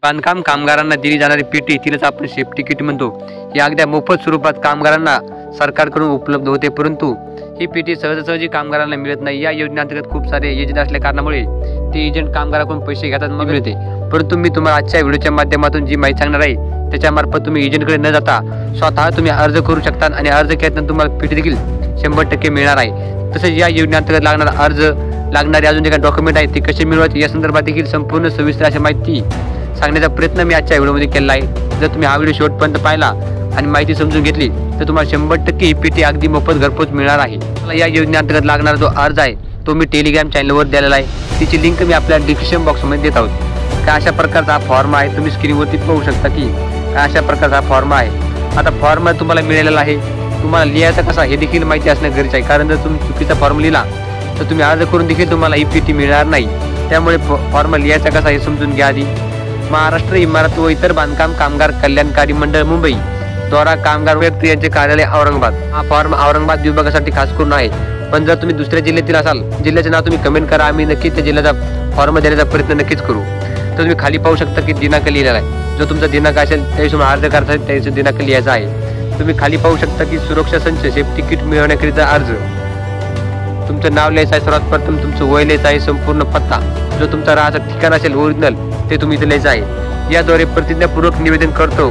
बांधकाम कामगारांना दिली जाणारी पीटी तिलाच आपण सेफ्टी किट म्हणतो। ही अगदी मोफत स्वरूपात कामगारांना सरकारकडून उपलब्ध होते, परंतु ही पीटी सहजासहजी कामगारांना मिळत नाही। या योजनेअंतर्गत खूप सारे एजंट असल्या कारणामुळे ते एजंट कामगाराकडून पैसे घेतात मग मिळते, परंतु मी तुम्हाला आजच्या व्हिडिओच्या माध्यमातून जी माहिती सांगणार आहे त्याच्यामार्फत तुम्ही एजंटकडे न जाता स्वतः तुम्ही अर्ज करू शकता आणि अर्ज केल्यानंतर तुम्हाला पीटी देखील 100% मिळणार आहे। तसेच या योजनेअंतर्गत लागणारा अर्ज लागणारे अजून जे काही डॉक्युमेंट आहेत ते कसे मिळवायचे या संदर्भात देखील संपूर्ण सविस्तर अशी माहिती सांगण्याचा प्रयत्न मी आजच्या व्हिडिओमध्ये केला आहे। जर तुम्ही हा व्हिडिओ शेवटपर्यंत पाहिला आणि माहिती समजून घेतली तर तुम्हाला 100% ही पीटी अगदी मोफत घरपोच मिळणार आहे। मला या योजनेअंतर्गत लागणारा जो अर्ज आहे तो मी टेलिग्राम चॅनलवर दिलेला आहे, तिची लिंक मी आपल्या डिस्क्रिप्शन बॉक्समध्ये देत आहोत। काय अशा प्रकारचा हा फॉर्म आहे, तुम्ही स्क्रीनवरती पाहू शकता की काय अशा प्रकारचा हा फॉर्म आहे। आता फॉर्म तुम्हाला मिळालेला आहे, तुम्हाला लिहायचा कसा हे देखील माहिती असणं गरजेचं आहे, कारण जर तुम्ही चुकीचा फॉर्म लिहिला तर तुम्ही अर्ज करून देखील तुम्हाला ही पीटी मिळणार नाही। त्यामुळे फॉर्म लिहायचा कसा हे समजून घ्या आधी। महाराष्ट्र इमारत व इतर बांधकाम कामगार कल्याणकारी मंडळ मुंबई द्वारा कामगार व्यक्ती यांचे कार्यालय औरंगाबाद। हा फॉर्म औरंगाबाद विभागासाठी खास करून आहे, पण जर तुम्ही दुसऱ्या जिल्ह्यातील असाल जिल्ह्याचे नाव तुम्ही कमेंट करा, आम्ही नक्कीच त्या जिल्ह्याचा फॉर्म देण्याचा प्रयत्न नक्कीच करू। तर तुम्ही खाली पाहू शकता की दिनांक लिहिलेला आहे, जो तुमचा दिनांक असेल त्यावेळी तुम्ही अर्ज करता त्याचा दिनांक लिहायचा आहे। तुम्ही खाली पाहू शकता की सुरक्षा संच सेफ्टी किट मिळवण्याकरिता अर्ज, तुमचं नाव लिहायचं आहे, सर्वात प्रथम तुमचं वय लिहायचं आहे, संपूर्ण पत्ता, जो तुमचा राहायचं ठिकाण असेल ओरिजिनल ते तुम्ही इथे लिहायचं आहे। याद्वारे प्रतिज्ञापूर्वक निवेदन करतो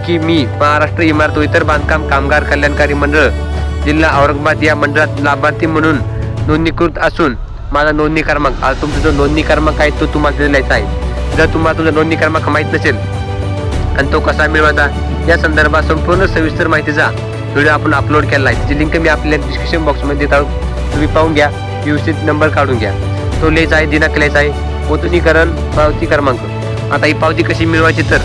की मी महाराष्ट्र इमारत व इतर बांधकाम कामगार कल्याणकारी मंडळ जिल्हा औरंगाबाद या मंडळात लाभार्थी म्हणून नोंदणीकृत असून माझा नोंदणी क्रमांक, आज तुमचा जो नोंदणी क्रमांक आहे तो तुम्हाला लिहायचा आहे। जर तुम्हाला तुमचा नोंदणी क्रमांक माहीत नसेल आणि तो कसा मिळवायचा या संदर्भात संपूर्ण सविस्तर माहितीचा व्हिडिओ आपण अपलोड केला आहे, त्याची लिंक मी आपल्या डिस्क्रिप्शन बॉक्समध्ये देत आहोत, तुम्ही पाहून घ्या, व्यवस्थित नंबर काढून घ्या, तो लिहायचा आहे, दिनांक लिहायचा आहे, नूतनीकरण पावती क्रमांक। आता ही पावती कशी मिळवायची तर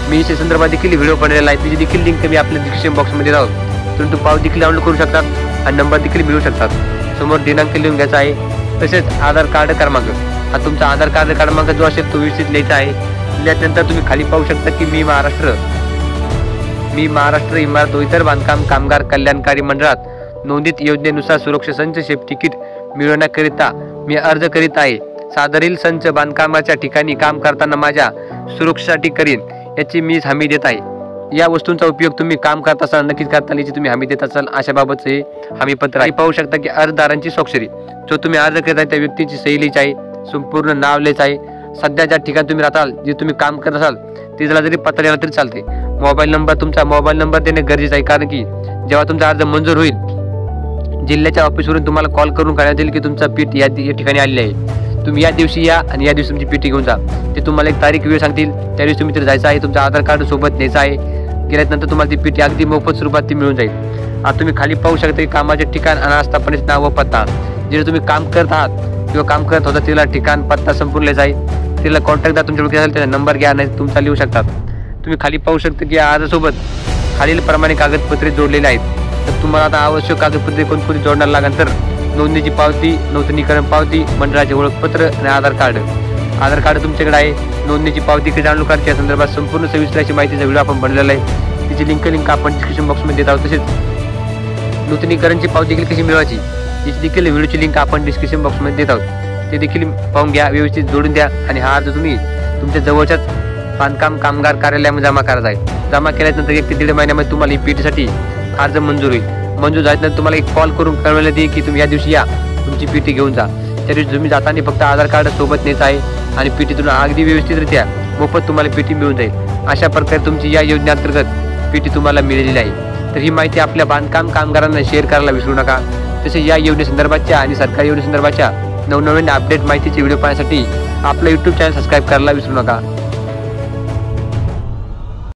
मी या संदर्भात देखील व्हिडिओ बनवलेला आहे, त्याची देखील लिंक मी आपल्या डिस्क्रिप्शन बॉक्समध्ये देत आहोत, तुम्ही पावती देखील डाउनलोड करू शकतात आणि नंबर देखील मिळवू शकतात। समोर दिनांक लिहून घ्यायचा आहे, तसेच आधार कार्ड क्रमांक, हा तुमचा आधार कार्ड क्रमांक जो असेल तो व्यवस्थित लिहायचा आहे। लिहिल्यानंतर तुम्ही खाली पाहू शकता की मी महाराष्ट्र इमारत व इतर बांधकाम कामगार कल्याणकारी मंडळात नोंदित योजनेनुसार सुरक्षा संच सेफ्टी किट मिळवण्याकरिता मी अर्ज करीत आहे। सादरील संच बांधकामाच्या ठिकाणी काम करताना माझ्या सुरक्षेसाठी करीन याची मी हमी देत आहे। या वस्तूंचा उपयोग तुम्ही काम करत असाल नक्कीच करताना याची तुम्ही हमी देत असाल अशाबाबतचे हे हमीपत्र आहे। पाहू शकता की अर्जदारांची स्वाक्षरी, जो तुम्ही अर्ज करत आहे त्या व्यक्तीची सही लिहायची आहे, संपूर्ण नाव लिहायचं आहे, सध्या ज्या ठिकाणी तुम्ही राहताल जे तुम्ही काम करत असाल तिला जरी पत्र लिहिला तरी चालते, मोबाईल नंबर, तुमचा मोबाईल नंबर देणे गरजेचं आहे, कारण की जेव्हा तुमचा अर्ज मंजूर होईल जिल्ह्याच्या ऑफिसवरून तुम्हाला कॉल करून कळण्यात येईल की तुमचा पीटी या ठिकाणी आलेली आहे, तुम्ही या दिवशी या आणि या दिवशी तुमची पीटी घेऊन जा। ते तुम्हाला एक तारीख वेळ सांगतील, त्या दिवशी तुम्ही तिथे जायचं आहे, तुमचं आधार कार्ड सोबत न्यायचं आहे, गेल्यानंतर तुम्हाला ती पीटी अगदी मोफत स्वरूपात ती मिळून जाईल। आता तुम्ही खाली पाहू शकता की कामाचे ठिकाण आणि आस्थापनेचे नाव व पत्ता, जिथे तुम्ही काम करत आहात किंवा काम करत होता तिला ठिकाण पत्ता संपूर्ण लिहायचा आहे, तिला कॉन्टॅक्टदार तुमच्या ओळखी असेल त्याचा नंबर घ्या नाही तुमचा लिहू शकतात। तुम्ही खाली पाहू शकता की अर्जासोबत खालील प्रमाणे कागदपत्रे जोडलेले आहेत, तर तुम्हाला आता आवश्यक कागदपत्रे कोणकोणती जोडणार लागेल तर नोंदणीची पावती, नूतनीकरण पावती, मंडळाचे ओळखपत्र आणि आधार कार्ड। आधार कार्ड तुमच्याकडे आहे, नोंदणीची पावती कशी डाउनलोड करायची या संदर्भात संपूर्ण सविस्तर अशी माहितीचा व्हिडिओ आपण बनवलेला आहे, तिची लिंक आपण डिस्क्रिप्शन बॉक्समध्ये देत आहोत। तसेच नूतनीकरणची पावती देखील कशी मिळवायची याची देखील व्हिडिओची लिंक आपण डिस्क्रिप्शन बॉक्समध्ये देत आहोत, ते देखील पाहून घ्या, व्यवस्थित जोडून द्या आणि हा अर्ज तुम्ही तुमच्या जवळच्याच बांधकाम कामगार कार्यालयामध्ये जमा करायचा आहे। जमा केल्यानंतर 1 ते 1.5 महिन्यामध्ये तुम्हाला ही पीटीसाठी अर्ज मंजूर होईल। मंजूर झाल्यानंतर तुम्हाला एक कॉल करून कळवण्यात येईल की तुम्ही या दिवशी या, तुमची पीटी घेऊन जा। त्या दिवशी तुम्ही जाताना फक्त आधार कार्ड सोबत न्यायचं आहे आणि पीटीतून अगदी व्यवस्थितरित्या मोफत तुम्हाला पीटी मिळून जाईल। अशा प्रकारे तुमची या योजनेअंतर्गत पीटी तुम्हाला मिळालेली आहे। तर ही माहिती आपल्या बांधकाम कामगारांना शेअर करायला विसरू नका। तसेच या योजनेसंदर्भाच्या आणि सरकारी योजनेसंदर्भाच्या नवनवीन अपडेट माहितीचे व्हिडिओ पाहण्यासाठी आपलं यूट्यूब चॅनल सबस्क्राईब करायला विसरू नका।